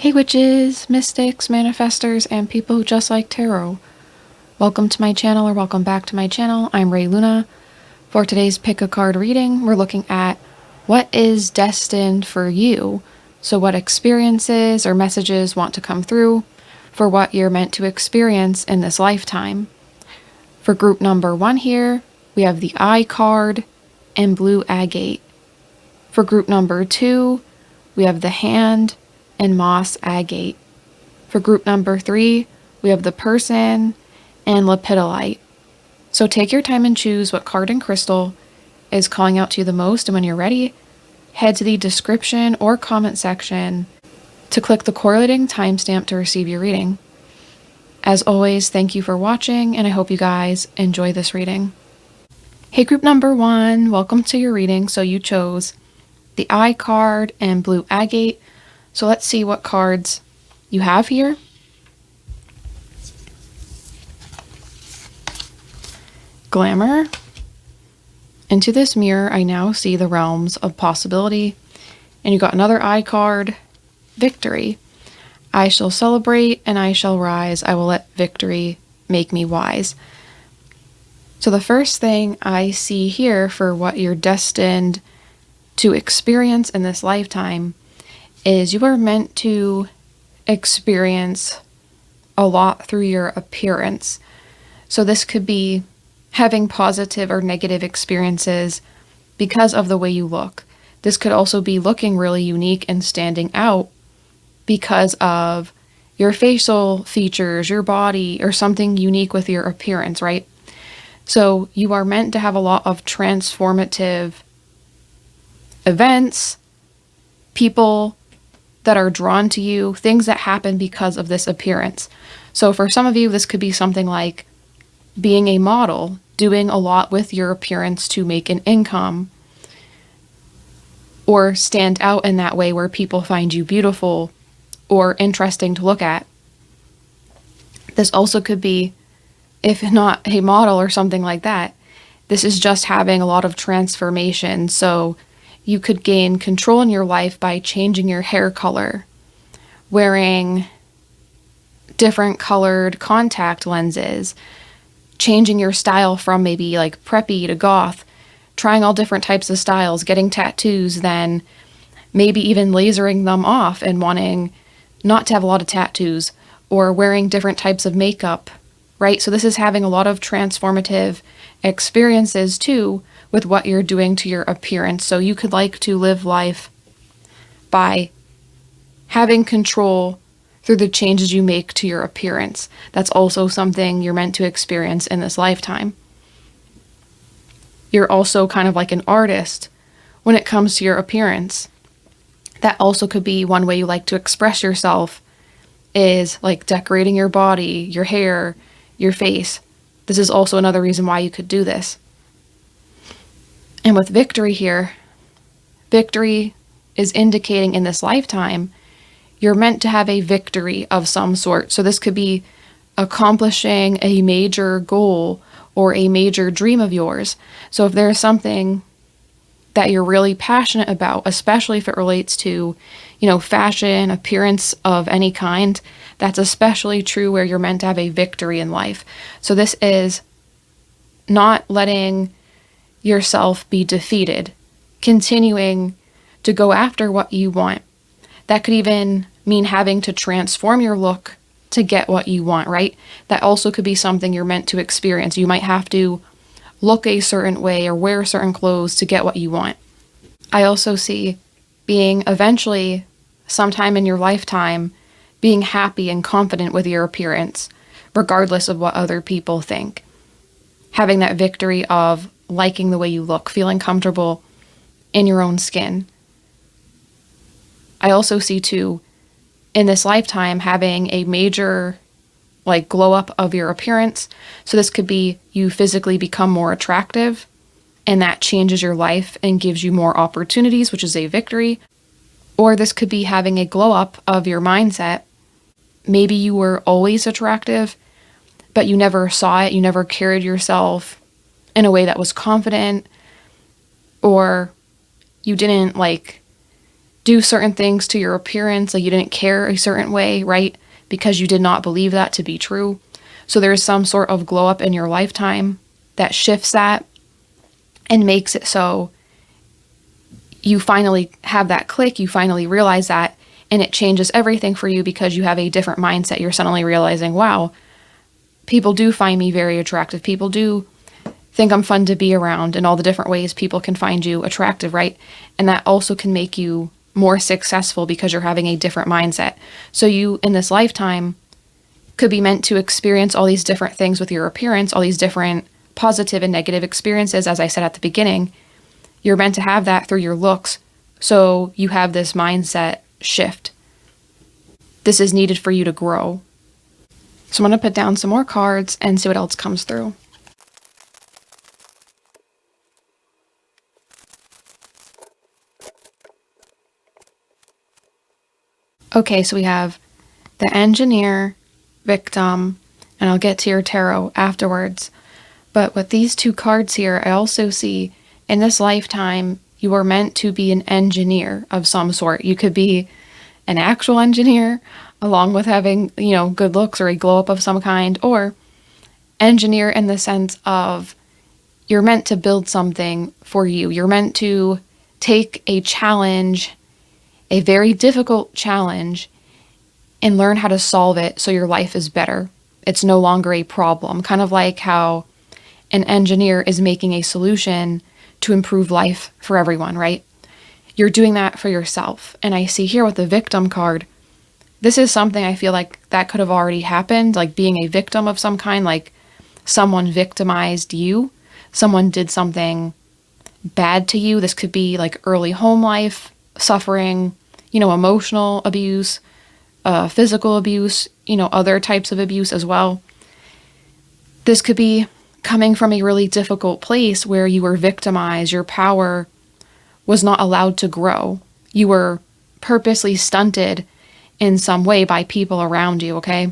Hey witches, mystics, manifestors, and people who just like tarot. Welcome to my channel, or welcome back to my channel. I'm Ray Luna. For today's pick a card reading, we're looking at what is destined for you. So what experiences or messages want to come through for what you're meant to experience in this lifetime. For group number 1 here, we have the Eye card and Blue Agate. For group number 2, we have the Hand and Moss Agate. For group number 3, we have the Person and Lepidolite. So take your time and choose what card and crystal is calling out to you the most, and when you're ready, head to the description or comment section to click the correlating timestamp to receive your reading. As always, thank you for watching, and I hope you guys enjoy this reading. Hey group number 1, welcome to your reading. So you chose the Eye card and Blue Agate. So let's see what cards you have here. Glamour. Into this mirror, I now see the realms of possibility. And you got another Eye card, Victory. I shall celebrate and I shall rise. I will let victory make me wise. So the first thing I see here for what you're destined to experience in this lifetime is you are meant to experience a lot through your appearance. So this could be having positive or negative experiences because of the way you look. This could also be looking really unique and standing out because of your facial features, your body, or something unique with your appearance, right? So you are meant to have a lot of transformative events, people that are drawn to you, things that happen because of this appearance. So for some of you, this could be something like being a model, doing a lot with your appearance to make an income, or stand out in that way where people find you beautiful or interesting to look at. This also could be, if not a model or something like that, this is just having a lot of transformation. So you could gain control in your life by changing your hair color, wearing different colored contact lenses, changing your style from maybe like preppy to goth, trying all different types of styles, getting tattoos, then maybe even lasering them off and wanting not to have a lot of tattoos, or wearing different types of makeup, right? So this is having a lot of transformative experiences too with what you're doing to your appearance. So you could like to live life by having control through the changes you make to your appearance. That's also something you're meant to experience in this lifetime. You're also kind of like an artist when it comes to your appearance. That also could be one way you like to express yourself, is like decorating your body, your hair, your face. This is also another reason why you could do this. And with Victory here, victory is indicating in this lifetime, you're meant to have a victory of some sort. So this could be accomplishing a major goal or a major dream of yours. So if there's something that you're really passionate about, especially if it relates to, fashion, appearance of any kind, that's especially true where you're meant to have a victory in life. So this is not letting yourself be defeated, continuing to go after what you want. That could even mean having to transform your look to get what you want, right? That also could be something you're meant to experience. You might have to look a certain way or wear certain clothes to get what you want. I also see being eventually, sometime in your lifetime, being happy and confident with your appearance, regardless of what other people think. Having that victory of liking the way you look, feeling comfortable in your own skin. I also see too, in this lifetime, having a major glow up of your appearance. So this could be you physically become more attractive, and that changes your life and gives you more opportunities, which is a victory. Or this could be having a glow up of your mindset. Maybe you were always attractive, but you never saw it. You never carried yourself in a way that was confident, or you didn't do certain things to your appearance, like you didn't care a certain way, right? Because you did not believe that to be true. So there's some sort of glow up in your lifetime that shifts that and makes it so you finally have that click, you finally realize that, and it changes everything for you because you have a different mindset. You're suddenly realizing, wow, people do find me very attractive. People do think I'm fun to be around, and all the different ways people can find you attractive, right? And that also can make you more successful because you're having a different mindset. So you, in this lifetime, could be meant to experience all these different things with your appearance, all these different positive and negative experiences, as I said at the beginning. You're meant to have that through your looks, so you have this mindset shift. This is needed for you to grow. So I'm going to put down some more cards and see what else comes through. Okay, so we have the engineer, victim, and I'll get to your tarot afterwards. But with these two cards here, I also see in this lifetime, you are meant to be an engineer of some sort. You could be an actual engineer, along with having, good looks or a glow up of some kind, or engineer in the sense of you're meant to build something for you. You're meant to take a challenge, a very difficult challenge, and learn how to solve it so your life is better. It's no longer a problem. Kind of like how an engineer is making a solution to improve life for everyone, right? You're doing that for yourself. And I see here with the victim card, this is something I feel like that could have already happened, like being a victim of some kind, like someone victimized you, someone did something bad to you. This could be like early home life, suffering, emotional abuse, physical abuse, other types of abuse as well. This could be coming from a really difficult place where you were victimized, your power was not allowed to grow. You were purposely stunted in some way by people around you, okay?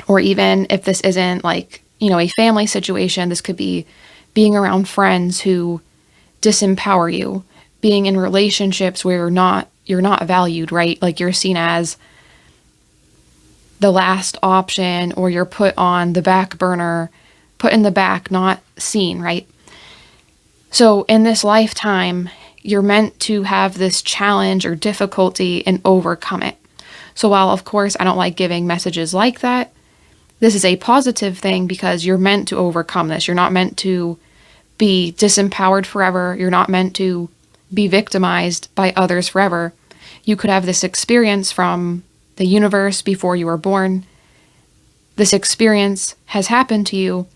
Or even if this isn't like, a family situation, this could be being around friends who disempower you, being in relationships where you're not valued, right? Like you're seen as the last option, or you're put on the back burner, put in the back, not seen, right? So in this lifetime, you're meant to have this challenge or difficulty and overcome it. So while, of course, I don't like giving messages like that, this is a positive thing because you're meant to overcome this. You're not meant to be disempowered forever. You're not meant to be victimized by others forever. You could have this experience from the universe before you were born. This experience has happened to you,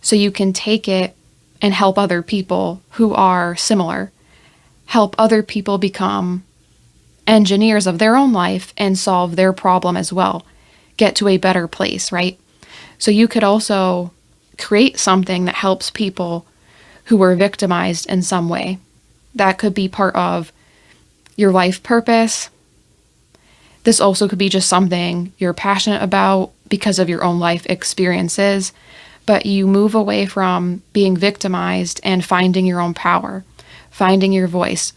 so you can take it and help other people who are similar. Help other people become engineers of their own life and solve their problem as well. Get to a better place, right? So you could also create something that helps people who were victimized in some way. That could be part of your life purpose. This also could be just something you're passionate about because of your own life experiences, but you move away from being victimized and finding your own power, finding your voice,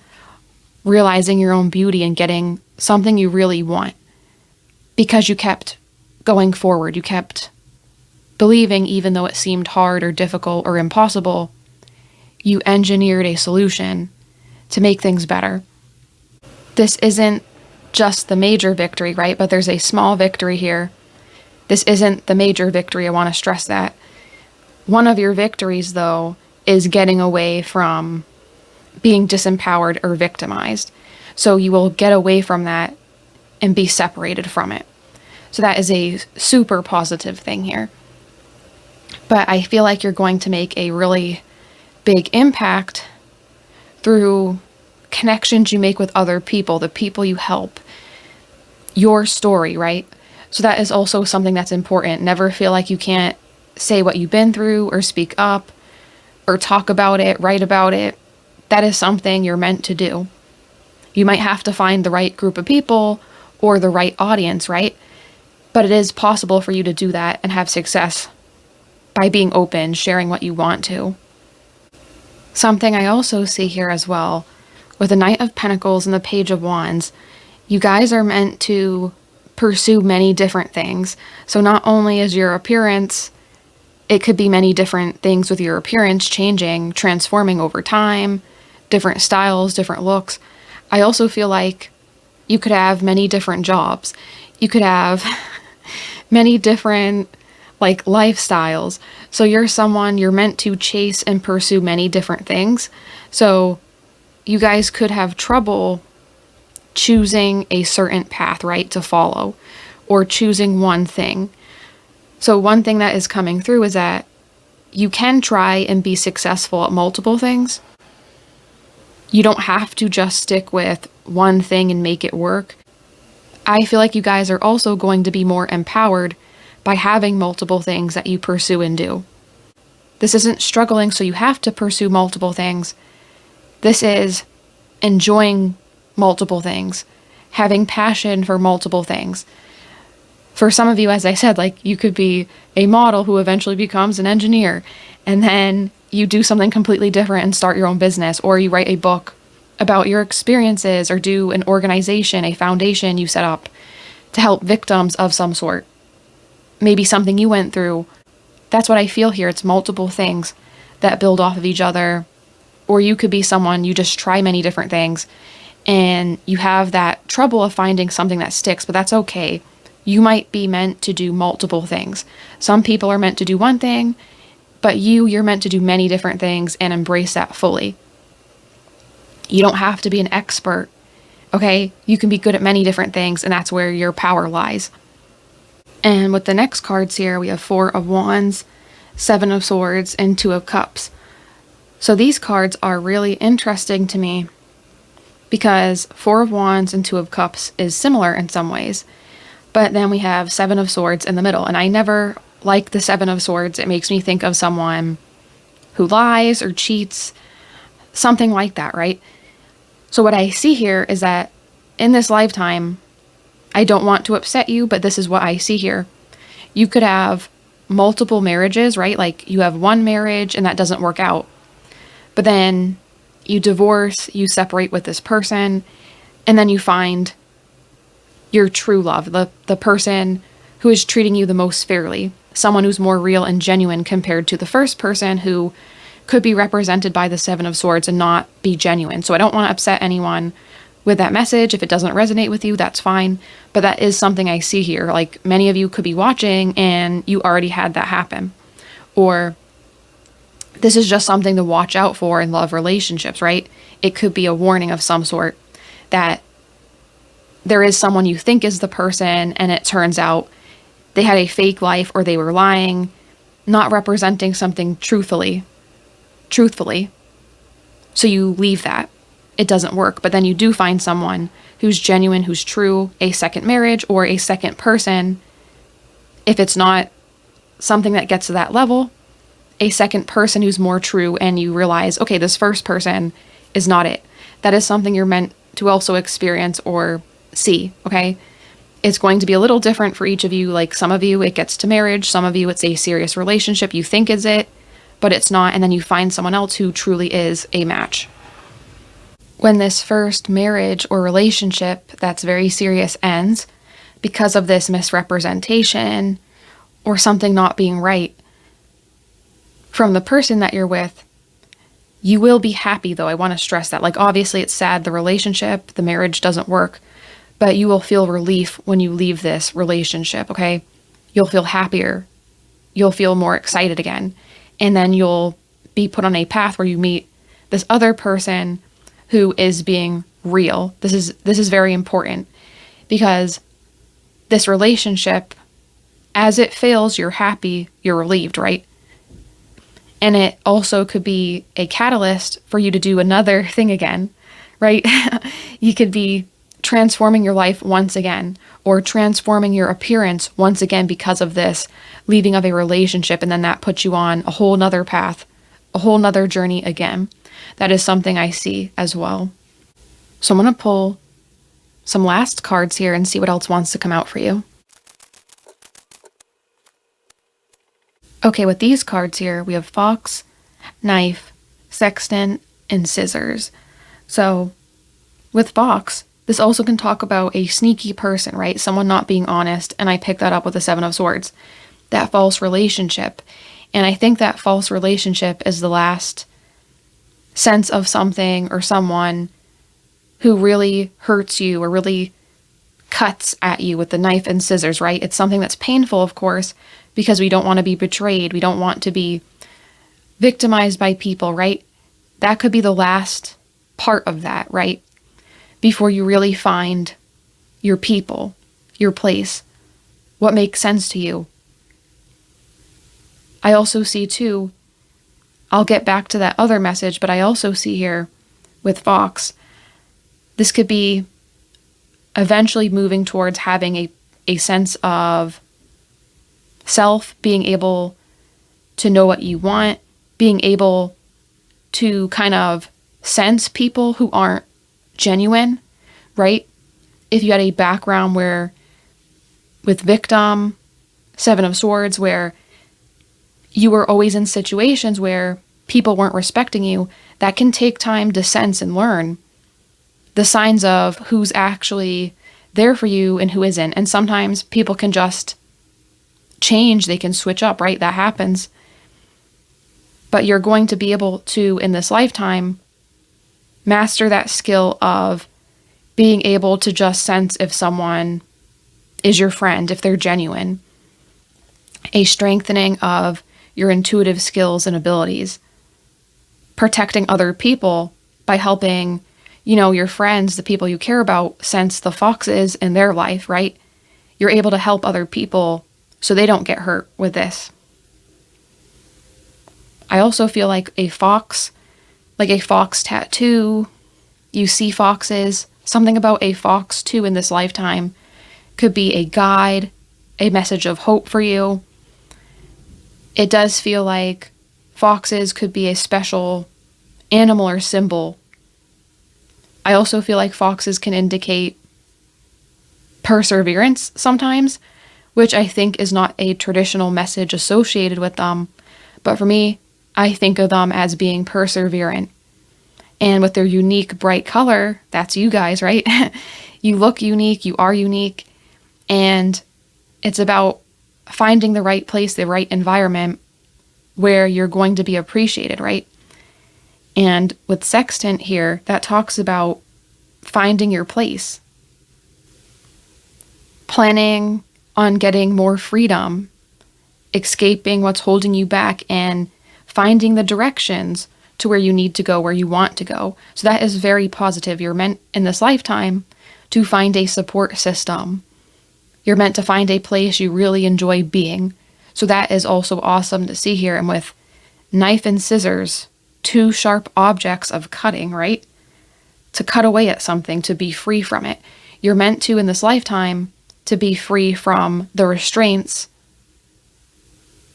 realizing your own beauty, and getting something you really want because you kept going forward. You kept believing even though it seemed hard or difficult or impossible. You engineered a solution to make things better. This isn't just the major victory, right? But there's a small victory here. This isn't the major victory. I want to stress that. One of your victories, though, is getting away from being disempowered or victimized. So you will get away from that and be separated from it. So that is a super positive thing here. But I feel like you're going to make a really big impact through connections you make with other people, the people you help, your story, right? So that is also something that's important. Never feel like you can't say what you've been through or speak up or talk about it, write about it. That is something you're meant to do. You might have to find the right group of people or the right audience, right? But it is possible for you to do that and have success by being open, sharing what you want to. Something I also see here as well With the Knight of Pentacles and the Page of Wands, you guys are meant to pursue many different things. So not only is your appearance, it could be many different things with your appearance changing, transforming over time, different styles, different looks. I also feel like you could have many different jobs. You could have many different lifestyles. So you're meant to chase and pursue many different things. So you guys could have trouble choosing a certain path, right, to follow, or choosing one thing. So one thing that is coming through is that you can try and be successful at multiple things. You don't have to just stick with one thing and make it work. I feel like you guys are also going to be more empowered by having multiple things that you pursue and do. This isn't struggling, so you have to pursue multiple things. This is enjoying multiple things, having passion for multiple things. For some of you, as I said, you could be a model who eventually becomes an engineer, and then you do something completely different and start your own business, or you write a book about your experiences, or do an organization, a foundation you set up to help victims of some sort. Maybe something you went through. That's what I feel here. It's multiple things that build off of each other. Or you could be someone, you just try many different things and you have that trouble of finding something that sticks, but that's okay. You might be meant to do multiple things. Some people are meant to do one thing, but you're meant to do many different things and embrace that fully. You don't have to be an expert, okay? You can be good at many different things, and that's where your power lies. And with the next cards here, we have 4 of Wands, 7 of Swords, and 2 of Cups. So these cards are really interesting to me because 4 of Wands and 2 of Cups is similar in some ways. But then we have 7 of Swords in the middle. And I never like the 7 of Swords. It makes me think of someone who lies or cheats, something like that, right? So what I see here is that in this lifetime, I don't want to upset you, but this is what I see here. You could have multiple marriages, right? You have one marriage and that doesn't work out. But then you divorce, you separate with this person, and then you find your true love, the person who is treating you the most fairly, someone who's more real and genuine compared to the first person who could be represented by the 7 of Swords and not be genuine. So I don't want to upset anyone with that message. If it doesn't resonate with you, that's fine. But that is something I see here. Many of you could be watching and you already had that happen. Or this is just something to watch out for in love relationships, right? It could be a warning of some sort that there is someone you think is the person and it turns out they had a fake life or they were lying, not representing something truthfully. So you leave that. It doesn't work. But then you do find someone who's genuine, who's true, a second marriage or a second person. If it's not something that gets to that level, a second person who's more true, and you realize, okay, this first person is not it. That is something you're meant to also experience or see, okay? It's going to be a little different for each of you. Some of you, it gets to marriage. Some of you, it's a serious relationship. You think is it, but it's not. And then you find someone else who truly is a match. When this first marriage or relationship that's very serious ends because of this misrepresentation or something not being right from the person that you're with, you will be happy though. I want to stress that. Obviously it's sad, the relationship, the marriage doesn't work, but you will feel relief when you leave this relationship, okay? You'll feel happier. You'll feel more excited again. And then you'll be put on a path where you meet this other person who is being real. This is very important because this relationship, as it fails, you're happy, you're relieved, right? And it also could be a catalyst for you to do another thing again, right? You could be transforming your life once again, or transforming your appearance once again because of this leaving of a relationship. And then that puts you on a whole nother path, a whole nother journey again. That is something I see as well. So I'm going to pull some last cards here and see what else wants to come out for you. Okay, with these cards here, we have Fox, Knife, Sextant, and Scissors. So with Fox, this also can talk about a sneaky person, right? Someone not being honest, and I picked that up with the Seven of Swords. That false relationship. And I think that false relationship is the last sense of something or someone who really hurts you or really cuts at you with the knife and scissors, right? It's something that's painful, of course, because we don't want to be betrayed. We don't want to be victimized by people, right? That could be the last part of that, right? Before you really find your people, your place, what makes sense to you. I also see too, I'll get back to that other message, but I also see here with Fox, this could be eventually moving towards having a sense of self, being able to know what you want, being able to kind of sense people who aren't genuine, right? If you had a background where, with victim, Seven of Swords, where you were always in situations where people weren't respecting you, that can take time to sense and learn the signs of who's actually there for you and who isn't. And sometimes people can just change, they can switch up, right? That happens. But you're going to be able to, in this lifetime, master that skill of being able to just sense if someone is your friend, if they're genuine. A strengthening of your intuitive skills and abilities. Protecting other people by helping, your friends, the people you care about, sense the foxes in their life, right? You're able to help other people so they don't get hurt with this. I also feel like a fox tattoo, you see foxes, something about a fox too in this lifetime could be a guide, a message of hope for you. It does feel like foxes could be a special animal or symbol. I also feel like foxes can indicate perseverance sometimes, which I think is not a traditional message associated with them. But for me, I think of them as being perseverant. And with their unique, bright color, that's you guys, right? You look unique, you are unique. And it's about finding the right place, the right environment where you're going to be appreciated, right? And with Sextant here, that talks about finding your place. Planning on getting more freedom, escaping what's holding you back, and finding the directions to where you need to go, where you want to go. So that is very positive. You're meant in this lifetime to find a support system. You're meant to find a place you really enjoy being. So that is also awesome to see here. And with knife and scissors, two sharp objects of cutting, right? To cut away at something, to be free from it. You're meant to, in this lifetime, to be free from the restraints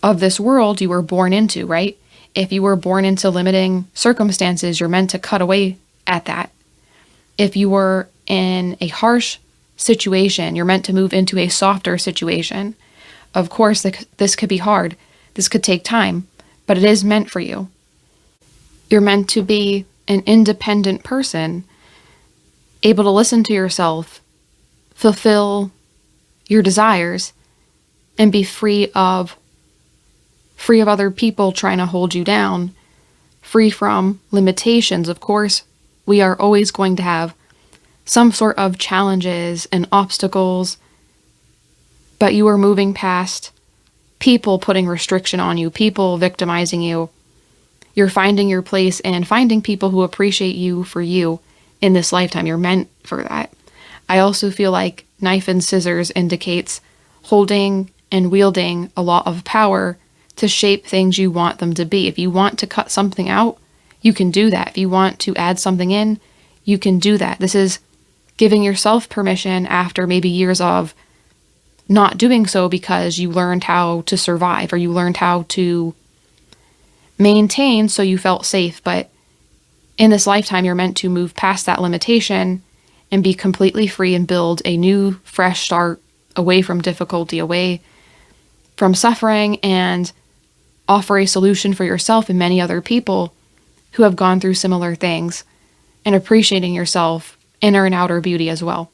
of this world you were born into, right? If you were born into limiting circumstances, you're meant to cut away at that. If you were in a harsh situation, you're meant to move into a softer situation. Of course, this could be hard. This could take time, but it is meant for you. You're meant to be an independent person, able to listen to yourself, fulfill your desires, and be free of other people trying to hold you down, free from limitations. Of course, we are always going to have some sort of challenges and obstacles, but you are moving past people putting restriction on you, people victimizing you. You're finding your place and finding people who appreciate you for you in this lifetime. You're meant for that. I also feel like knife and scissors indicates holding and wielding a lot of power to shape things you want them to be. If you want to cut something out, you can do that. If you want to add something in, you can do that. This is giving yourself permission after maybe years of not doing so because you learned how to survive or you learned how to maintain so you felt safe. But in this lifetime, you're meant to move past that limitation and be completely free and build a new, fresh start away from difficulty, away from suffering, and offer a solution for yourself and many other people who have gone through similar things, and appreciating yourself inner and outer beauty as well.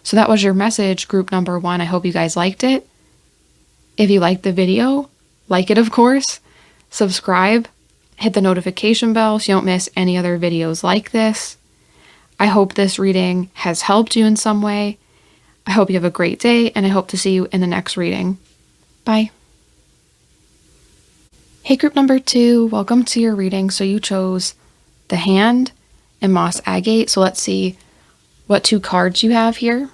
So that was your message, group number 1. I hope you guys liked it. If you liked the video, like it of course, subscribe, hit the notification bell so you don't miss any other videos like this. I hope this reading has helped you in some way. I hope you have a great day, and I hope to see you in the next reading. Bye. Hey group number 2, welcome to your reading. So you chose the Hand and Moss Agate. So let's see what 2 cards you have here.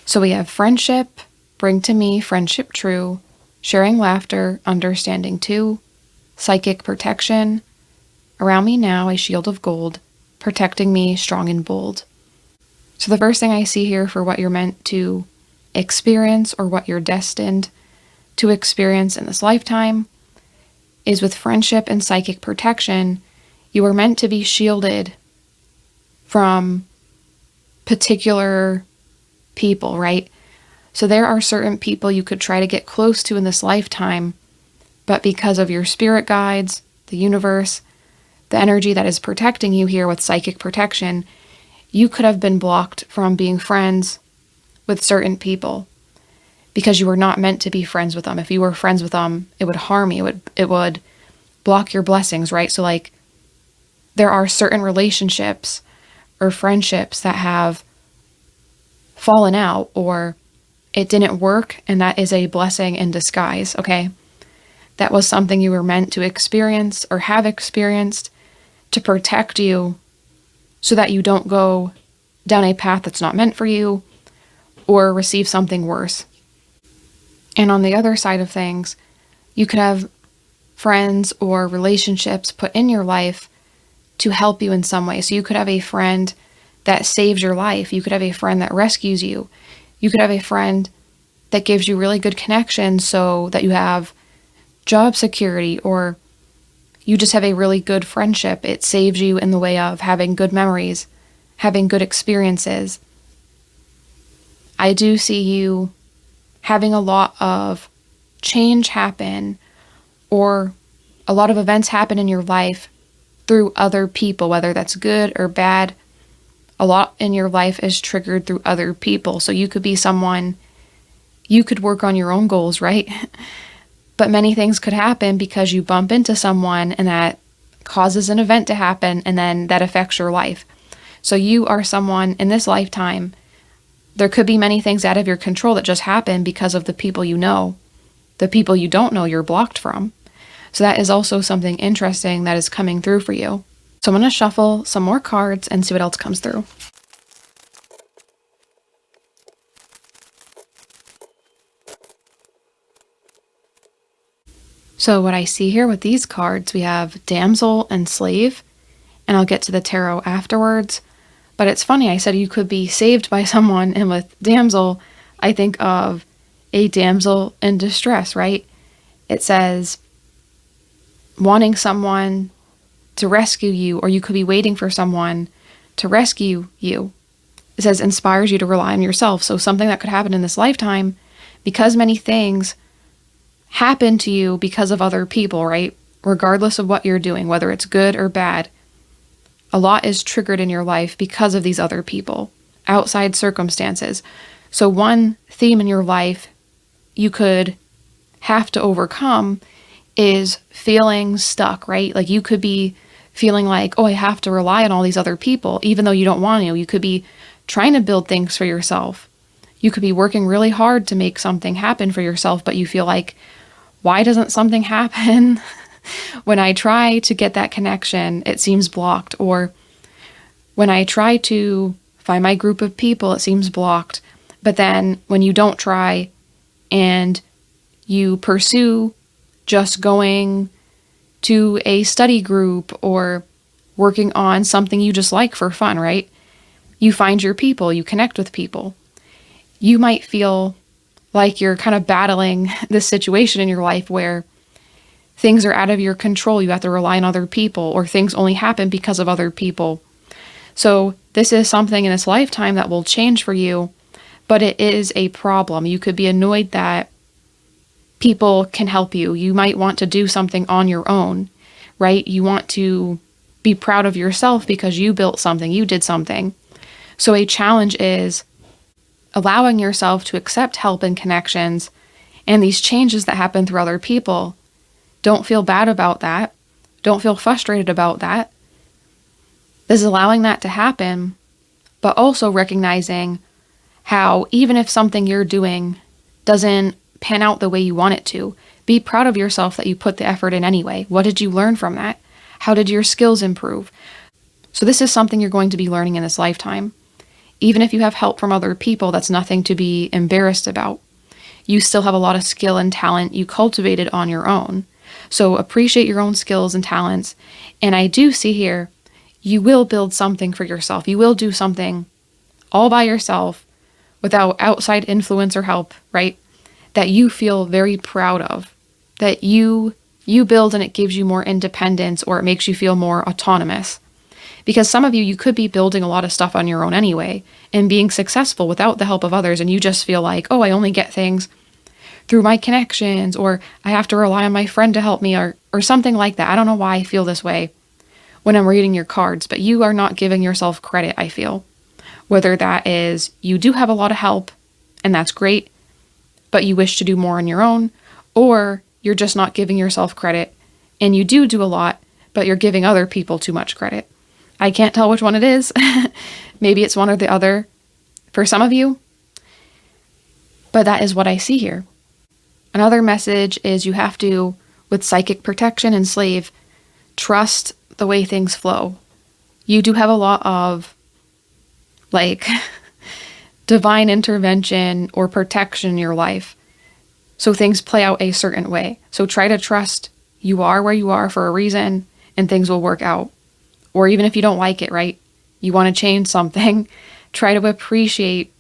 So we have Friendship, Bring to Me, Friendship True, Sharing Laughter, Understanding 2, Psychic Protection, Around Me Now, a Shield of Gold, Protecting Me, Strong and Bold. So the first thing I see here for what you're meant to experience or what you're destined to experience in this lifetime is with friendship and psychic protection, you are meant to be shielded from particular people, right? So there are certain people you could try to get close to in this lifetime, but because of your spirit guides, the universe, the energy that is protecting you here with psychic protection, you could have been blocked from being friends with certain people because you were not meant to be friends with them. If you were friends with them, it would harm you. It would block your blessings, right? So like there are certain relationships or friendships that have fallen out or it didn't work, and that is a blessing in disguise, okay? That was something you were meant to experience or have experienced to protect you so that you don't go down a path that's not meant for you or receive something worse. And on the other side of things, you could have friends or relationships put in your life to help you in some way. So you could have a friend that saves your life. You could have a friend that rescues you. You could have a friend that gives you really good connections so that you have job security, or you just have a really good friendship. It saves you in the way of having good memories, having good experiences. I do see you having a lot of change happen or a lot of events happen in your life through other people, whether that's good or bad. A lot in your life is triggered through other people. So you could be someone, you could work on your own goals, right? But many things could happen because you bump into someone and that causes an event to happen, and then that affects your life. So you are someone in this lifetime. There could be many things out of your control that just happen because of the people you know. The people you don't know, you're blocked from. So that is also something interesting that is coming through for you. So I'm going to shuffle some more cards and see what else comes through. So what I see here with these cards, we have Damsel and Slave, and I'll get to the tarot afterwards. But it's funny, I said you could be saved by someone, and with Damsel, I think of a damsel in distress, right? It says wanting someone to rescue you, or you could be waiting for someone to rescue you. It says inspires you to rely on yourself. So something that could happen in this lifetime, because many things happen to you because of other people, right? Regardless of what you're doing, whether it's good or bad, a lot is triggered in your life because of these other people, outside circumstances. So one theme in your life you could have to overcome is feeling stuck, right? Like you could be feeling like, oh, I have to rely on all these other people, even though you don't want to. You could be trying to build things for yourself. You could be working really hard to make something happen for yourself, but you feel like, why doesn't something happen? When I try to get that connection, it seems blocked. Or when I try to find my group of people, it seems blocked. But then when you don't try and you pursue just going to a study group or working on something you just like for fun, right? You find your people, you connect with people. You might feel like you're kind of battling this situation in your life where things are out of your control. You have to rely on other people, or things only happen because of other people. So this is something in this lifetime that will change for you, but it is a problem. You could be annoyed that people can help you. You might want to do something on your own, right? You want to Be proud of yourself because you built something, you did something. So a challenge is allowing yourself to accept help and connections and these changes that happen through other people. Don't feel bad about that. Don't feel frustrated about that. This is allowing that to happen, but also recognizing how even if something you're doing doesn't pan out the way you want it to, be proud of yourself that you put the effort in anyway. What did you learn from that? How did your skills improve? So this is something you're going to be learning in this lifetime. Even if you have help from other people, that's nothing to be embarrassed about. You still have a lot of skill and talent you cultivated on your own. So appreciate your own skills and talents. And I do see here, you will build something for yourself. You will do something all by yourself without outside influence or help, right? That you feel very proud of. That you build and it gives you more independence, or it makes you feel more autonomous. Because some of you could be building a lot of stuff on your own anyway and being successful without the help of others, and you just feel like, oh, I only get things through my connections, or I have to rely on my friend to help me, or something like that. I don't know why I feel this way when I'm reading your cards, but you are not giving yourself credit, I feel. Whether that is you do have a lot of help, and that's great, but you wish to do more on your own, or you're just not giving yourself credit, and you do a lot, but you're giving other people too much credit. I can't tell which one it is. Maybe it's one or the other for some of you, but that is what I see here. Another message is you have to, with psychic protection and slave, trust the way things flow. You do have a lot of, divine intervention or protection in your life. So things play out a certain way. So try to trust you are where you are for a reason and things will work out. Or even if you don't like it, right? You want to change something, try to appreciate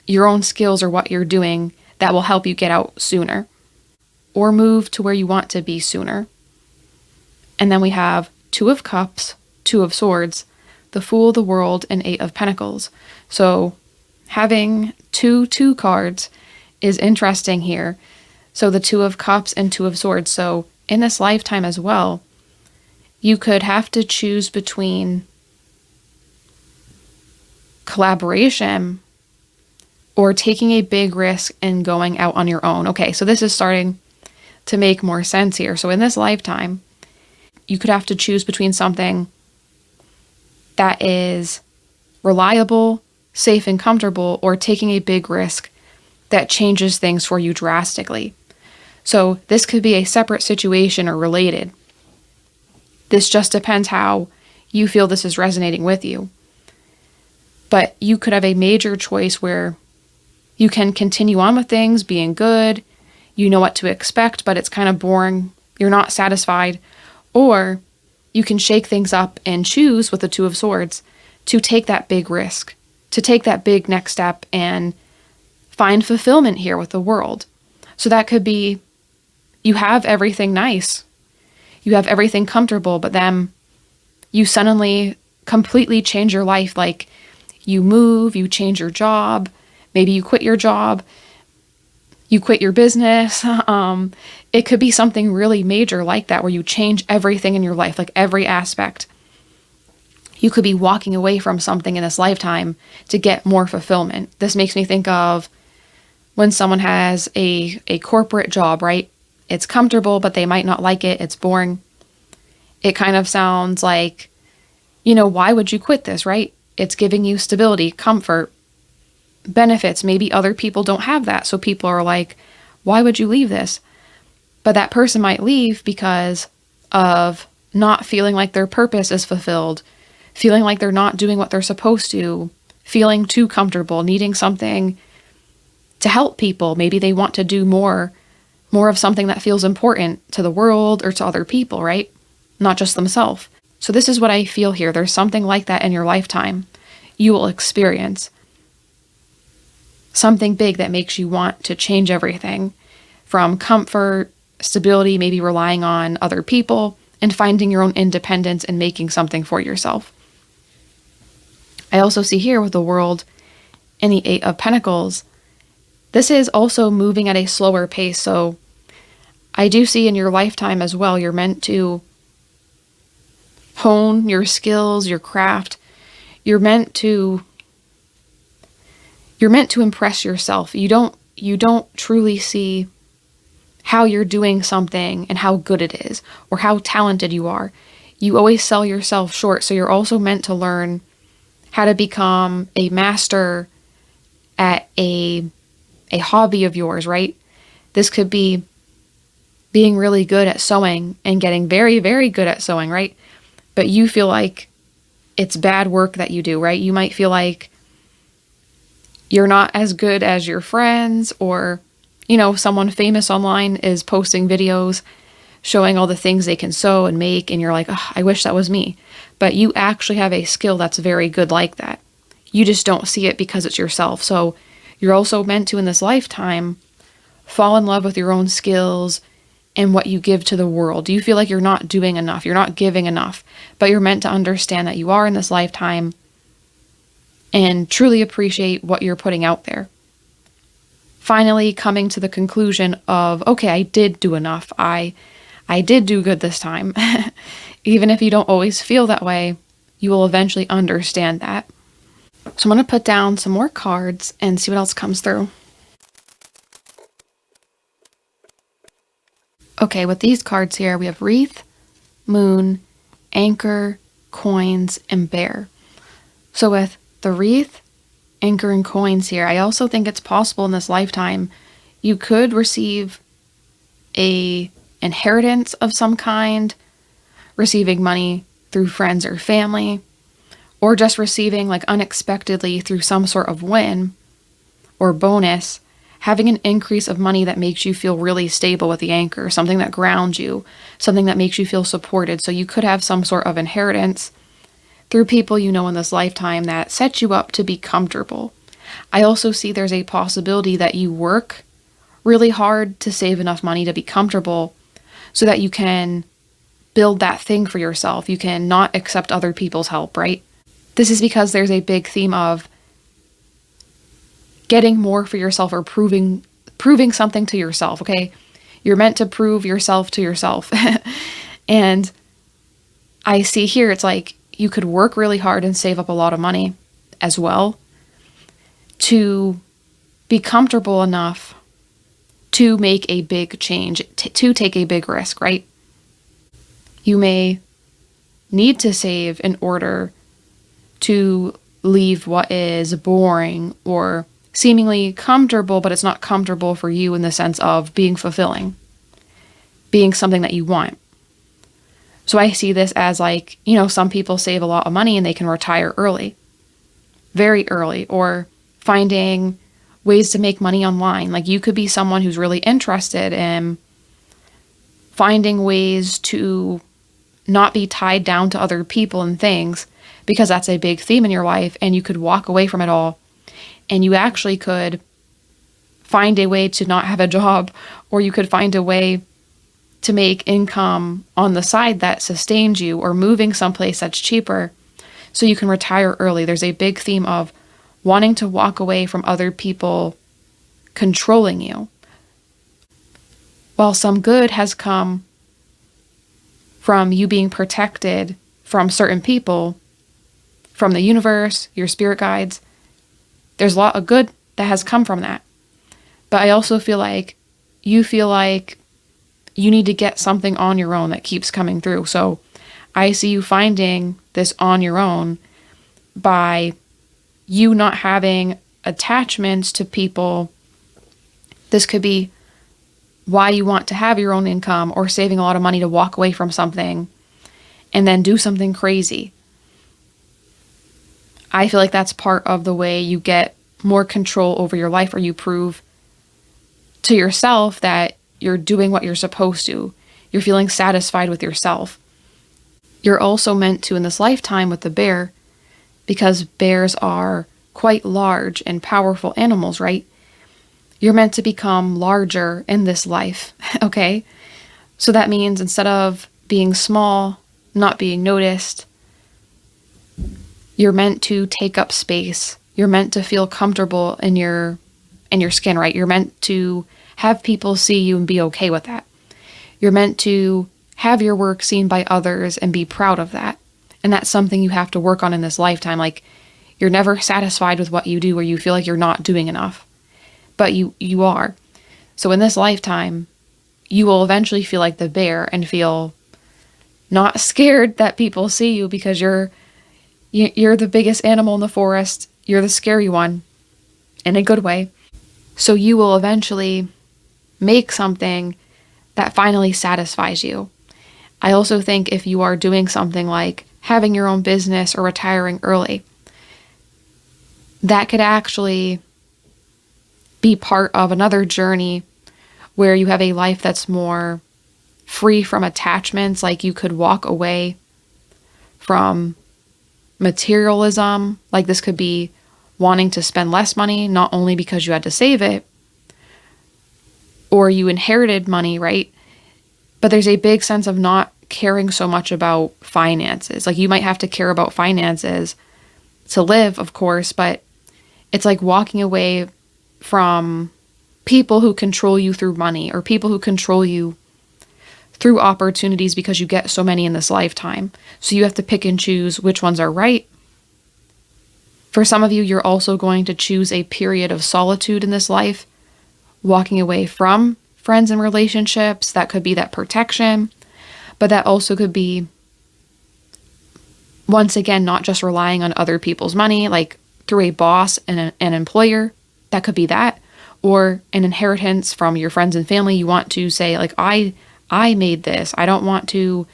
your own skills or what you're doing that will help you get out sooner. Or move to where you want to be sooner. And then we have 2 of Cups, 2 of Swords, the Fool, the World, and 8 of Pentacles. So having 2 cards is interesting here. So the 2 of Cups and 2 of Swords. So in this lifetime as well, you could have to choose between collaboration or taking a big risk and going out on your own. Okay, so this is starting to make more sense here. So in this lifetime, you could have to choose between something that is reliable, safe, and comfortable, or taking a big risk that changes things for you drastically. So this could be a separate situation or related. This just depends how you feel this is resonating with you. But you could have a major choice where you can continue on with things, being good, you know what to expect, but it's kind of boring, you're not satisfied. Or you can shake things up and choose with the 2 of Swords to take that big risk, to take that big next step and find fulfillment here with the World. So that could be, you have everything nice, you have everything comfortable, but then you suddenly completely change your life. Like you move, you change your job, maybe you quit your job, you quit your business. It could be something really major like that where you change everything in your life, like every aspect. You could be walking away from something in this lifetime to get more fulfillment. This makes me think of when someone has a corporate job, right? It's comfortable, but they might not like it. It's boring. It kind of sounds like, why would you quit this, right? It's giving you stability, comfort, benefits. Maybe other people don't have that. So people are like, why would you leave this? But that person might leave because of not feeling like their purpose is fulfilled, feeling like they're not doing what they're supposed to, feeling too comfortable, needing something to help people. Maybe they want to do more of something that feels important to the world or to other people, right? Not just themselves. So this is what I feel here. There's something like that in your lifetime. You will experience something big that makes you want to change everything from comfort, stability, maybe relying on other people, and finding your own independence and making something for yourself. I also see here with the World and the 8 of Pentacles, this is also moving at a slower pace. So I do see in your lifetime as well, you're meant to hone your skills, your craft. You're meant to impress yourself. You don't truly see how you're doing something and how good it is or how talented you are. You always sell yourself short. So you're also meant to learn how to become a master at a hobby of yours, right? This could be being really good at sewing and getting very, very good at sewing, right? But you feel like it's bad work that you do, right? You might feel like you're not as good as your friends, or, someone famous online is posting videos showing all the things they can sew and make, and you're like, oh, I wish that was me. But you actually have a skill that's very good like that. You just don't see it because it's yourself. So you're also meant to, in this lifetime, fall in love with your own skills and what you give to the world. Do you feel like you're not doing enough? You're not giving enough, but you're meant to understand that you are in this lifetime and truly appreciate what you're putting out there. Finally, coming to the conclusion of, okay, I did do enough. I did do good this time. Even if you don't always feel that way, you will eventually understand that. So I'm going to put down some more cards and see what else comes through. Okay, with these cards here, we have Wreath, Moon, Anchor, Coins, and Bear. So with the Wreath, Anchor, and Coins here, I also think it's possible in this lifetime you could receive a inheritance of some kind, receiving money through friends or family, or just receiving like unexpectedly through some sort of win or bonus, having an increase of money that makes you feel really stable with the anchor, something that grounds you, something that makes you feel supported. So you could have some sort of inheritance through people you know in this lifetime that sets you up to be comfortable. I also see there's a possibility that you work really hard to save enough money to be comfortable so that you can build that thing for yourself. You can not accept other people's help, right? This is because there's a big theme of getting more for yourself or proving something to yourself, okay? You're meant to prove yourself to yourself. And I see here, it's like you could work really hard and save up a lot of money as well to be comfortable enough to make a big change, to take a big risk, right? You may need to save in order to leave what is boring or seemingly comfortable, but it's not comfortable for you in the sense of being fulfilling, being something that you want. So I see this as like, some people save a lot of money and they can retire early, very early, or finding ways to make money online. Like you could be someone who's really interested in finding ways to not be tied down to other people and things, because that's a big theme in your life, and you could walk away from it all. And you actually could find a way to not have a job, or you could find a way to make income on the side that sustains you, or moving someplace that's cheaper so you can retire early. There's a big theme of wanting to walk away from other people controlling you. While some good has come from you being protected from certain people, from the universe, your spirit guides, there's a lot of good that has come from that. But I also feel like you need to get something on your own that keeps coming through. So I see you finding this on your own by you not having attachments to people. This could be why you want to have your own income, or saving a lot of money to walk away from something and then do something crazy. I feel like that's part of the way you get more control over your life, or you prove to yourself that you're doing what you're supposed to. You're feeling satisfied with yourself. You're also meant to, in this lifetime with the bear, because bears are quite large and powerful animals, right? You're meant to become larger in this life, okay? So that means instead of being small, not being noticed, you're meant to take up space. You're meant to feel comfortable in your skin, right? You're meant to have people see you and be okay with that. You're meant to have your work seen by others and be proud of that. And that's something you have to work on in this lifetime. Like, you're never satisfied with what you do, or you feel like you're not doing enough. But you are. So in this lifetime, you will eventually feel like the bear and feel not scared that people see you, because you're the biggest animal in the forest. You're the scary one in a good way. So you will eventually make something that finally satisfies you. I also think if you are doing something like having your own business or retiring early, that could actually be part of another journey where you have a life that's more free from attachments. Like, you could walk away from materialism. Like, this could be wanting to spend less money, not only because you had to save it or you inherited money, right? But there's a big sense of not caring so much about finances. Like, you might have to care about finances to live, of course, but it's like walking away from people who control you through money, or people who control you through opportunities, because you get so many in this lifetime. So you have to pick and choose which ones are right. For some of you, you're also going to choose a period of solitude in this life, walking away from friends and relationships. That could be that protection, but that also could be, once again, not just relying on other people's money, like through a boss and an employer. That could be that, or an inheritance from your friends and family. You want to say, like, I made this. I don't want to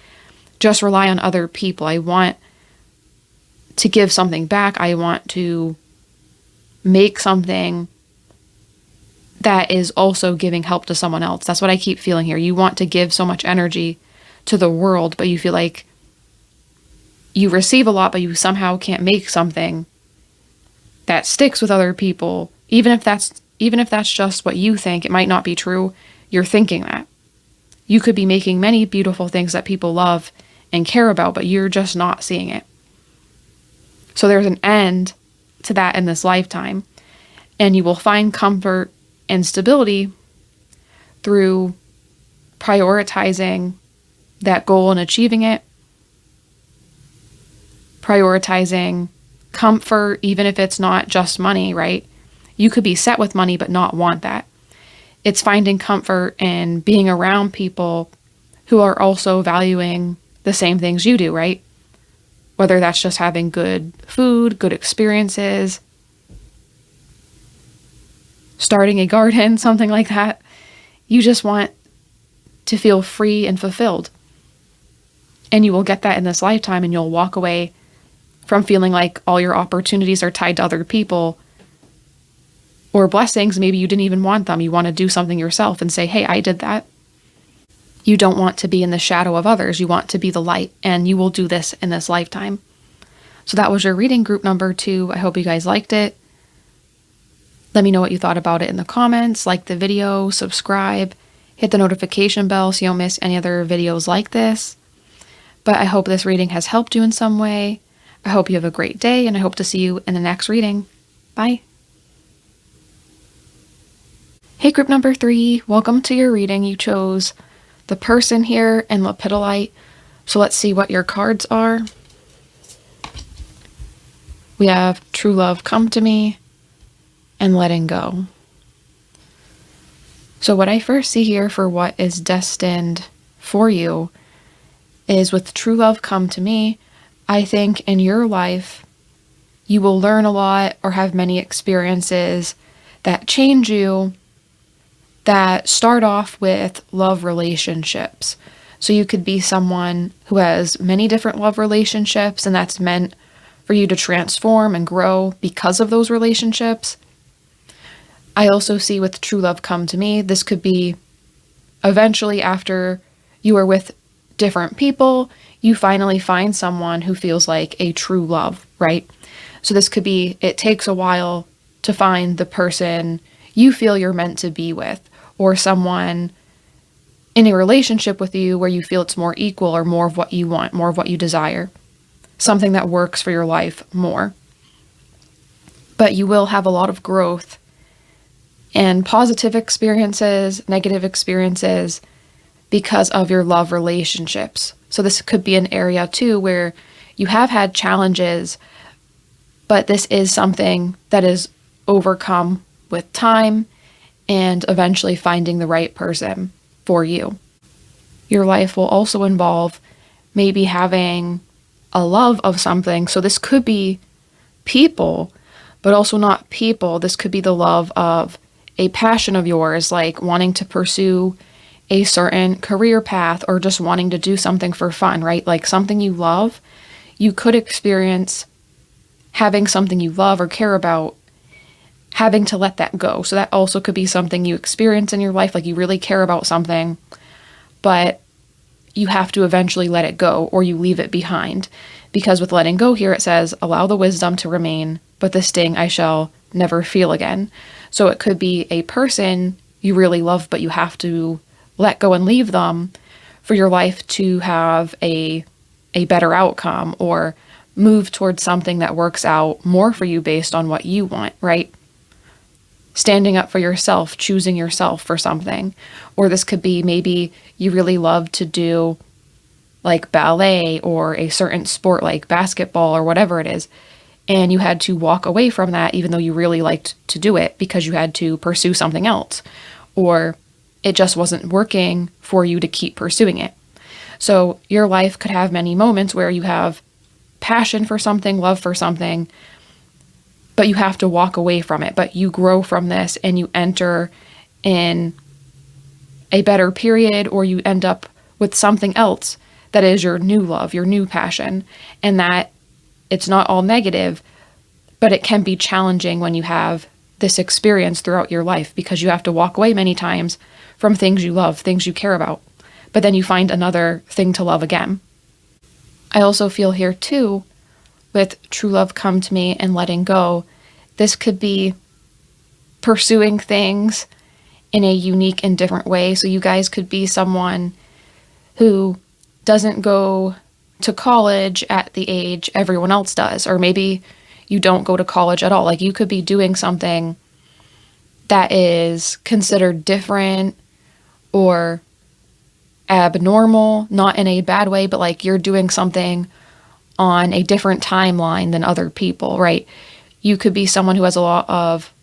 just rely on other people. I want to give something back. I want to make something that is also giving help to someone else. That's what I keep feeling here. You want to give so much energy to the world, but you feel like you receive a lot, but you somehow can't make something that sticks with other people. Even if that's just what you think, it might not be true. You're thinking that. You could be making many beautiful things that people love and care about, but you're just not seeing it. So there's an end to that in this lifetime, and you will find comfort and stability through prioritizing that goal and achieving it, prioritizing comfort, even if it's not just money, right? You could be set with money but not want that. It's finding comfort in being around people who are also valuing the same things you do, right? Whether that's just having good food, good experiences, starting a garden, something like that. You just want to feel free and fulfilled. And you will get that in this lifetime, and you'll walk away from feeling like all your opportunities are tied to other people or blessings. Maybe you didn't even want them. You want to do something yourself and say, hey, I did that. You don't want to be in the shadow of others. You want to be the light, and you will do this in this lifetime. So that was your reading, group number 2. I hope you guys liked it. Let me know what you thought about it in the comments. Like the video, subscribe, hit the notification bell so you don't miss any other videos like this. But I hope this reading has helped you in some way. I hope you have a great day, and I hope to see you in the next reading. Bye. Hey, group number 3, welcome to your reading. You chose the Person here and Lepidolite. So let's see what your cards are. We have True Love Come to Me and Letting Go. So what I first see here for what is destined for you is, with True Love Come to Me, I think in your life you will learn a lot or have many experiences that change you, that start off with love relationships. So you could be someone who has many different love relationships, and that's meant for you to transform and grow because of those relationships. I also see with True Love Come to Me, this could be eventually after you are with different people, you finally find someone who feels like a true love, right? So this could be, it takes a while to find the person you feel you're meant to be with, or someone in a relationship with you where you feel it's more equal, or more of what you want, more of what you desire, something that works for your life more. But you will have a lot of growth and positive experiences, negative experiences, because of your love relationships. So this could be an area too where you have had challenges, but this is something that is overcome with time and eventually finding the right person for you. Your life will also involve maybe having a love of something. So this could be people, but also not people. This could be the love of a passion of yours, like wanting to pursue a certain career path or just wanting to do something for fun, right? Like something you love. You could experience having something you love or care about, having to let that go. So that also could be something you experience in your life, like you really care about something, but you have to eventually let it go or you leave it behind. Because with letting go here, it says, allow the wisdom to remain, but the sting I shall never feel again. So it could be a person you really love, but you have to let go and leave them for your life to have a better outcome or move towards something that works out more for you based on what you want, right? Standing up for yourself, choosing yourself for something. Or this could be maybe you really love to do like ballet or a certain sport like basketball or whatever it is, and you had to walk away from that even though you really liked to do it because you had to pursue something else, or it just wasn't working for you to keep pursuing it. So your life could have many moments where you have passion for something, love for something, but you have to walk away from it. But you grow from this and you enter in a better period, or you end up with something else that is your new love, your new passion, and that it's not all negative, but it can be challenging when you have this experience throughout your life because you have to walk away many times from things you love, things you care about, but then you find another thing to love again. I also feel here too, with true love come to me and letting go, this could be pursuing things in a unique and different way. So you guys could be someone who doesn't go to college at the age everyone else does, or maybe you don't go to college at all. Like you could be doing something that is considered different or abnormal, not in a bad way, but like you're doing something on a different timeline than other people, right? You could be someone who has a lot of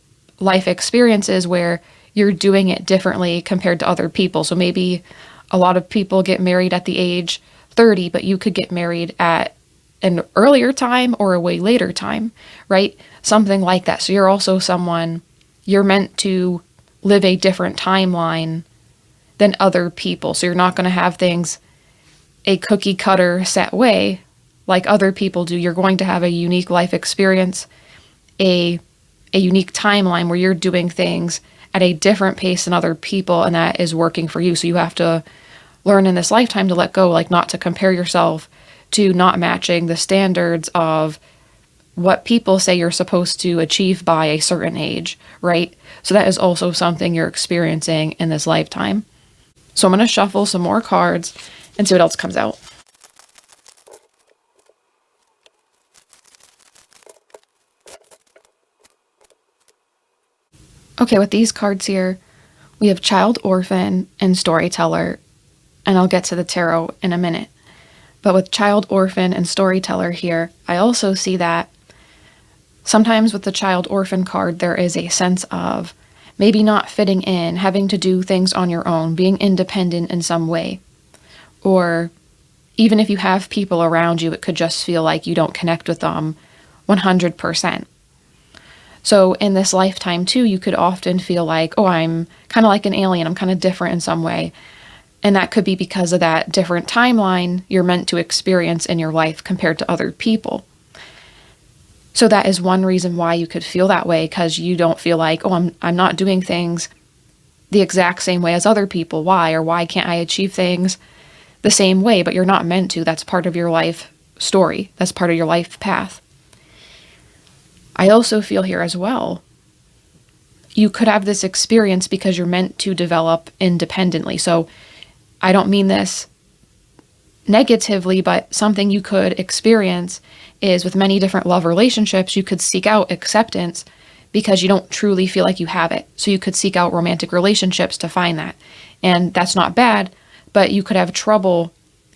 life experiences where you're doing it differently compared to other people. So maybe a lot of people get married at the age 30, but you could get married at an earlier time or a way later time, right? Something like that. So you're also someone, you're meant to live a different timeline than other people. So you're not going to have things a cookie cutter set way like other people do. You're going to have a unique life experience, a unique timeline where you're doing things at a different pace than other people, and that is working for you. So you have to learn in this lifetime to let go, like not to compare yourself to not matching the standards of what people say you're supposed to achieve by a certain age, right? So that is also something you're experiencing in this lifetime. So I'm going to shuffle some more cards and see what else comes out. Okay, with these cards here, we have Child, Orphan, and Storyteller, and I'll get to the tarot in a minute. But with Child, Orphan, and Storyteller here, I also see that sometimes with the Child, Orphan card, there is a sense of maybe not fitting in, having to do things on your own, being independent in some way. Or even if you have people around you, it could just feel like you don't connect with them 100%. So in this lifetime too, you could often feel like, oh, I'm kind of like an alien. I'm kind of different in some way. And that could be because of that different timeline you're meant to experience in your life compared to other people. So that is one reason why you could feel that way, because you don't feel like, oh, I'm not doing things the exact same way as other people. Why? Or why can't I achieve things the same way? But you're not meant to. That's part of your life story. That's part of your life path. I also feel here as well, you could have this experience because you're meant to develop independently. So I don't mean this negatively, but something you could experience is with many different love relationships, you could seek out acceptance because you don't truly feel like you have it. So you could seek out romantic relationships to find that. And that's not bad, but you could have trouble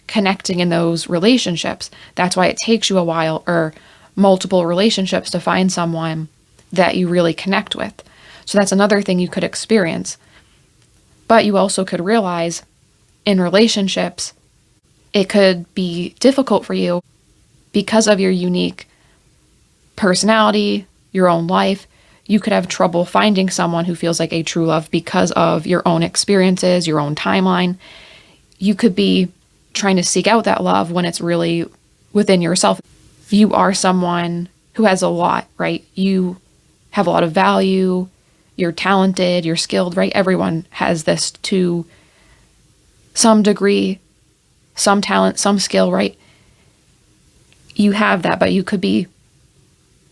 connecting in those relationships. That's why it takes you a while or multiple relationships to find someone that you really connect with. So that's another thing you could experience. But you also could realize in relationships, it could be difficult for you because of your unique personality, your own life. You could have trouble finding someone who feels like a true love because of your own experiences, your own timeline. You could be trying to seek out that love when it's really within yourself. You are someone who has a lot, right? You have a lot of value, you're talented, you're skilled, right? Everyone has this to some degree, some talent, some skill, right? You have that, but you could be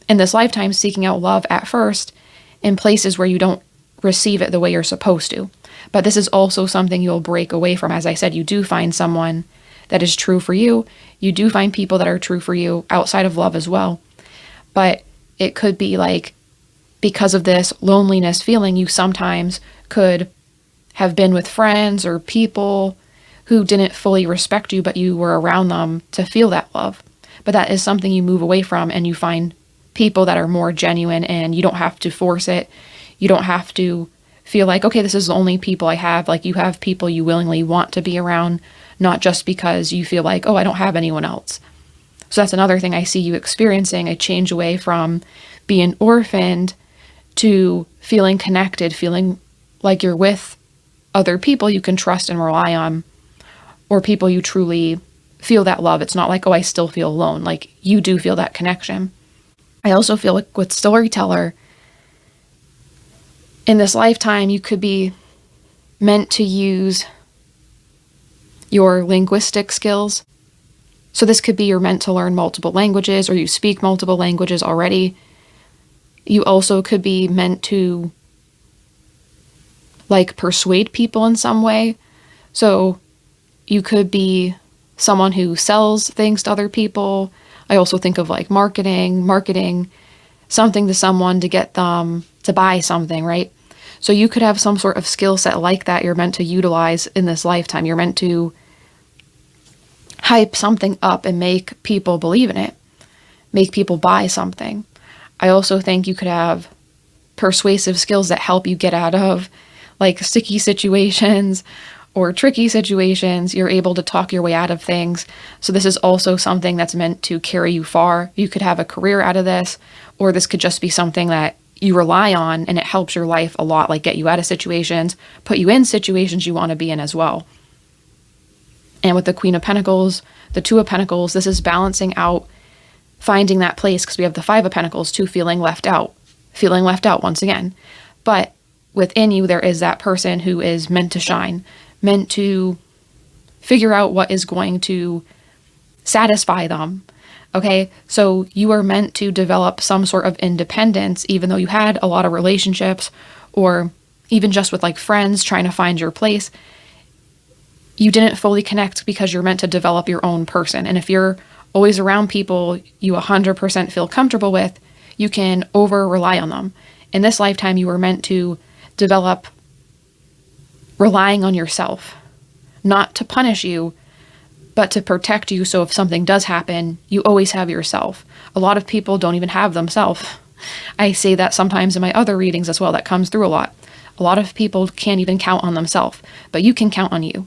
in this lifetime seeking out love at first in places where you don't receive it the way you're supposed to. But this is also something you'll break away from. As I said, you do find someone that is true for you. You do find people that are true for you outside of love as well. But it could be like, because of this loneliness feeling, you sometimes could have been with friends or people who didn't fully respect you, but you were around them to feel that love. But that is something you move away from, and you find people that are more genuine, and you don't have to force it. You don't have to feel like, okay, this is the only people I have. Like, you have people you willingly want to be around, not just because you feel like, oh, I don't have anyone else. So that's another thing I see you experiencing, a change away from being orphaned to feeling connected, feeling like you're with other people you can trust and rely on, or people you truly feel that love. It's not like, oh, I still feel alone. Like, you do feel that connection. I also feel like with Storyteller, in this lifetime, you could be meant to use your linguistic skills. So this could be you're meant to learn multiple languages, or you speak multiple languages already. You also could be meant to, like, persuade people in some way. So you could be someone who sells things to other people. I also think of like marketing something to someone to get them to buy something, right? So you could have some sort of skill set like that you're meant to utilize in this lifetime. You're meant to hype something up and make people believe in it, make people buy something. I also think you could have persuasive skills that help you get out of like sticky situations or tricky situations. You're able to talk your way out of things. So this is also something that's meant to carry you far. You could have a career out of this, or this could just be something that you rely on and it helps your life a lot, like get you out of situations, put you in situations you want to be in as well. And with the Queen of Pentacles, the Two of Pentacles, this is balancing out, finding that place, because we have the Five of Pentacles too, feeling left out once again. But within you, there is that person who is meant to shine, meant to figure out what is going to satisfy them. Okay, so you are meant to develop some sort of independence, even though you had a lot of relationships, or even just with like friends trying to find your place. You didn't fully connect because you're meant to develop your own person. And if you're always around people you 100% feel comfortable with, you can over rely on them. In this lifetime, you were meant to develop relying on yourself, not to punish you, but to protect you. So if something does happen, you always have yourself. A lot of people don't even have themselves. I say that sometimes in my other readings as well. That comes through a lot. A lot of people can't even count on themselves, but you can count on you.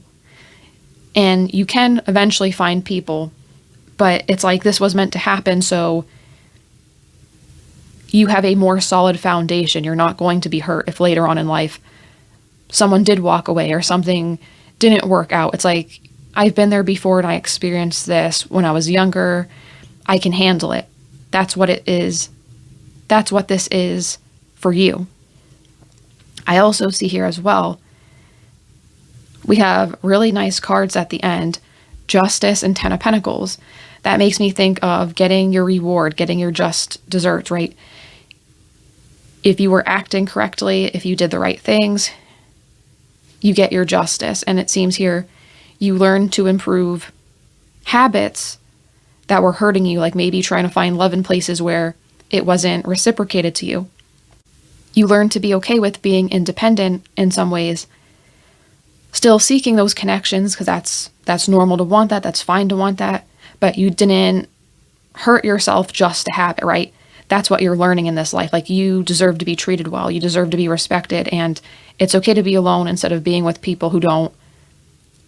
And you can eventually find people, but it's like this was meant to happen, so you have a more solid foundation. You're not going to be hurt if later on in life someone did walk away or something didn't work out. It's like, I've been there before and I experienced this when I was younger. I can handle it. That's what it is. That's what this is for you. I also see here as well, we have really nice cards at the end, Justice and Ten of Pentacles. That makes me think of getting your reward, getting your just desserts, right? If you were acting correctly, if you did the right things, you get your justice. And it seems here you learn to improve habits that were hurting you, like maybe trying to find love in places where it wasn't reciprocated to you. You learn to be okay with being independent in some ways. still seeking those connections, because that's normal to want that, that's fine to want that, but you didn't hurt yourself just to have it, right? That's what you're learning in this life. Like, you deserve to be treated well, you deserve to be respected, and it's okay to be alone instead of being with people who don't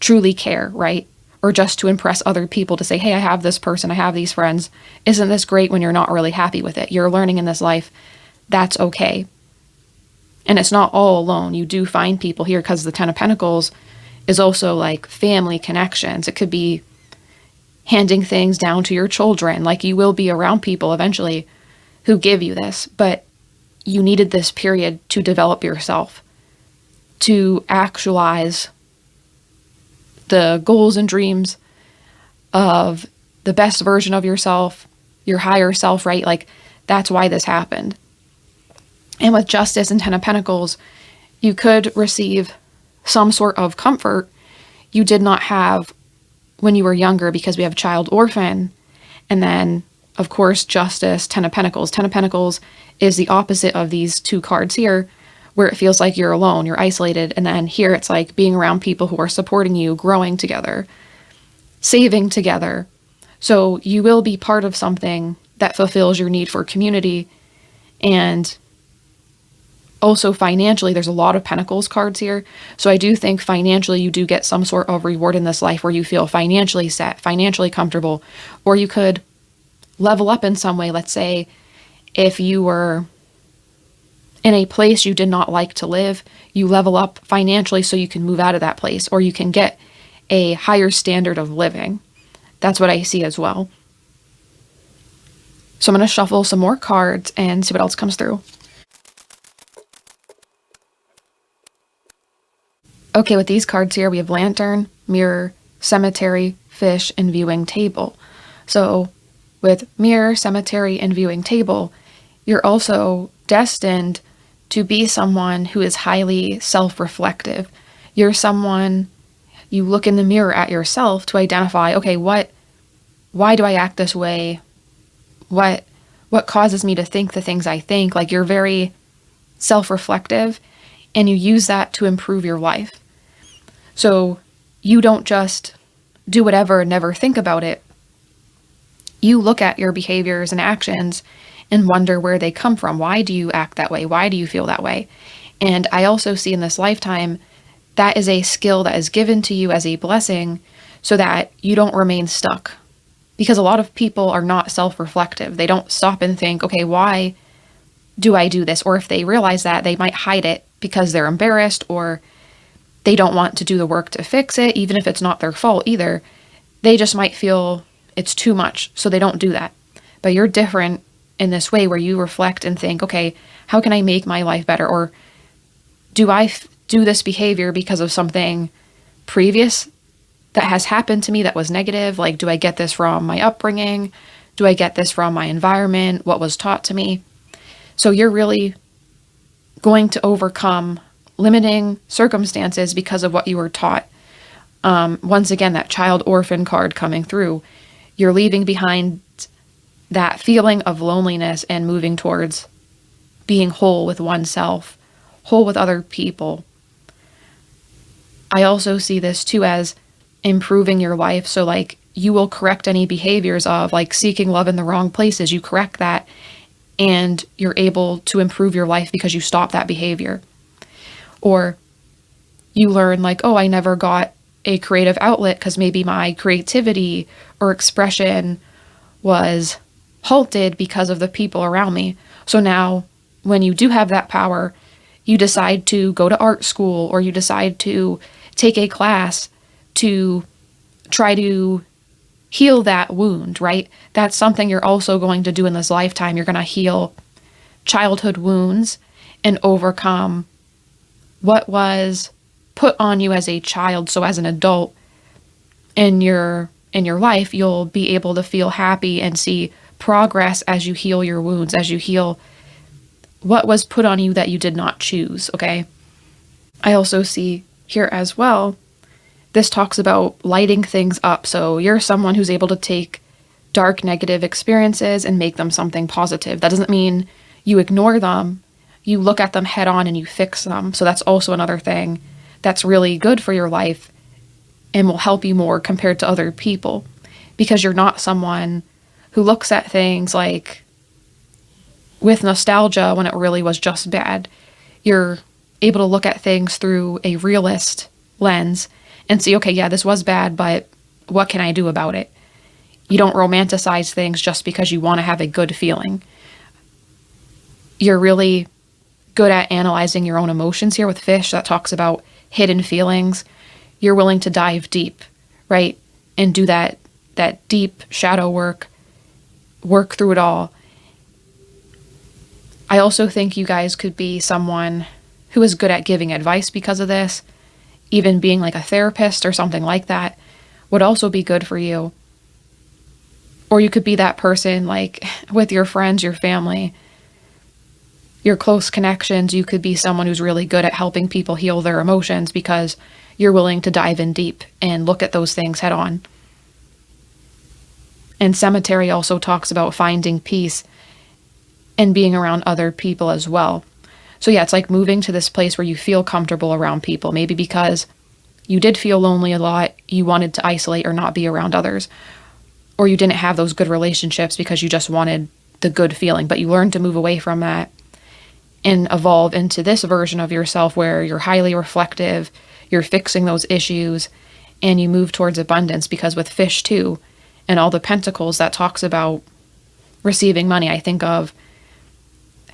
truly care, right? Or just to impress other people, to say, hey, I have this person, I have these friends. Isn't this great? When you're not really happy with it. You're learning in this life. That's okay. And it's not all alone. You do find people here, because the Ten of Pentacles is also like family connections. It could be handing things down to your children. Like, you will be around people eventually who give you this, but you needed this period to develop yourself, to actualize the goals and dreams of the best version of yourself, your higher self, right? Like, that's why this happened. And with Justice and Ten of Pentacles, you could receive some sort of comfort you did not have when you were younger, because we have Child Orphan, and then, of course, Justice, Ten of Pentacles. Ten of Pentacles is the opposite of these two cards here, where it feels like you're alone, you're isolated, and then here it's like being around people who are supporting you, growing together, saving together. So you will be part of something that fulfills your need for community. And also financially, there's a lot of Pentacles cards here. So I do think financially you do get some sort of reward in this life where you feel financially set, financially comfortable, or you could level up in some way. Let's say if you were in a place you did not like to live, you level up financially so you can move out of that place, or you can get a higher standard of living. That's what I see as well. So I'm going to shuffle some more cards and see what else comes through. Okay, with these cards here, we have Lantern, Mirror, Cemetery, Fish, and Viewing Table. So with Mirror, Cemetery, and Viewing Table, you're also destined to be someone who is highly self-reflective. You're someone, you look in the mirror at yourself to identify, okay, why do I act this way? What causes me to think the things I think? Like, you're very self-reflective, and you use that to improve your life. So you don't just do whatever and never think about it. You look at your behaviors and actions and wonder where they come from. Why do you act that way? Why do you feel that way? And I also see in this lifetime, that is a skill that is given to you as a blessing so that you don't remain stuck. Because a lot of people are not self-reflective. They don't stop and think, okay, why do I do this? Or if they realize that, they might hide it because they're embarrassed, or they don't want to do the work to fix it, even if it's not their fault either. They just might feel it's too much, so they don't do that. But you're different in this way, where you reflect and think, okay, how can I make my life better? Or do I do this behavior because of something previous that has happened to me that was negative? Like, do I get this from my upbringing? Do I get this from my environment? What was taught to me? So you're really going to overcome limiting circumstances because of what you were taught. Once again, that Child Orphan card coming through. You're leaving behind that feeling of loneliness and moving towards being whole with oneself, whole with other people. I also see this too as improving your life. So like, you will correct any behaviors of like seeking love in the wrong places. You correct that, and you're able to improve your life because you stop that behavior. Or you learn like, oh, I never got a creative outlet because maybe my creativity or expression was halted because of the people around me. So now when you do have that power, you decide to go to art school, or you decide to take a class to try to heal that wound, right? That's something you're also going to do in this lifetime. You're going to heal childhood wounds and overcome what was put on you as a child. So as an adult in your life, you'll be able to feel happy and see progress as you heal your wounds, as you heal what was put on you that you did not choose, okay? I also see here as well, this talks about lighting things up. So you're someone who's able to take dark, negative experiences and make them something positive. That doesn't mean you ignore them. You look at them head on and you fix them. So that's also another thing that's really good for your life and will help you more compared to other people, because you're not someone who looks at things like with nostalgia when it really was just bad. You're able to look at things through a realist lens and see, okay, yeah, this was bad, but what can I do about it? You don't romanticize things just because you want to have a good feeling. You're really good at analyzing your own emotions here with Fish. That talks about hidden feelings. You're willing to dive deep, right? And do that deep shadow work through it all. I also think you guys could be someone who is good at giving advice because of this. Even being like a therapist or something like that would also be good for you. Or you could be that person like with your friends, your family, your close connections. You could be someone who's really good at helping people heal their emotions because you're willing to dive in deep and look at those things head on. And Cemetery also talks about finding peace and being around other people as well. So yeah, it's like moving to this place where you feel comfortable around people, maybe because you did feel lonely a lot, you wanted to isolate or not be around others, or you didn't have those good relationships because you just wanted the good feeling, but you learned to move away from that and evolve into this version of yourself where you're highly reflective, you're fixing those issues, and you move towards abundance. Because with Fish too, and all the pentacles that talks about receiving money, I think of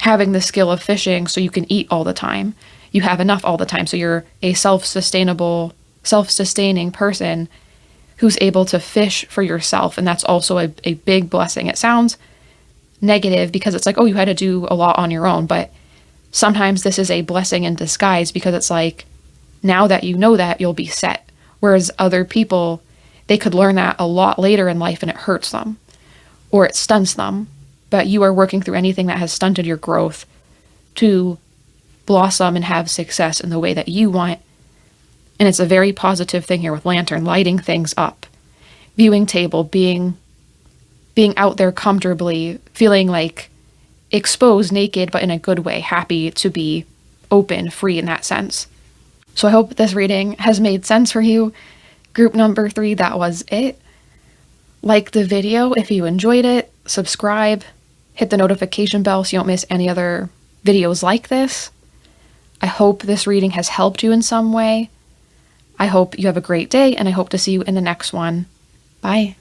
having the skill of fishing so you can eat all the time. You have enough all the time. So you're a self-sustaining person who's able to fish for yourself. And that's also a big blessing. It sounds negative because it's like, oh, you had to do a lot on your own. But sometimes this is a blessing in disguise, because it's like, now that you know that, you'll be set. Whereas other people, they could learn that a lot later in life and it hurts them or it stunts them. But you are working through anything that has stunted your growth to blossom and have success in the way that you want. And it's a very positive thing here with Lantern, lighting things up, viewing table, being out there comfortably, feeling like exposed, naked, but in a good way, happy to be open, free in that sense. So I hope this reading has made sense for you. Group number 3, that was it. Like the video if you enjoyed it, subscribe, hit the notification bell so you don't miss any other videos like this. I hope this reading has helped you in some way. I hope you have a great day, and I hope to see you in the next one. Bye.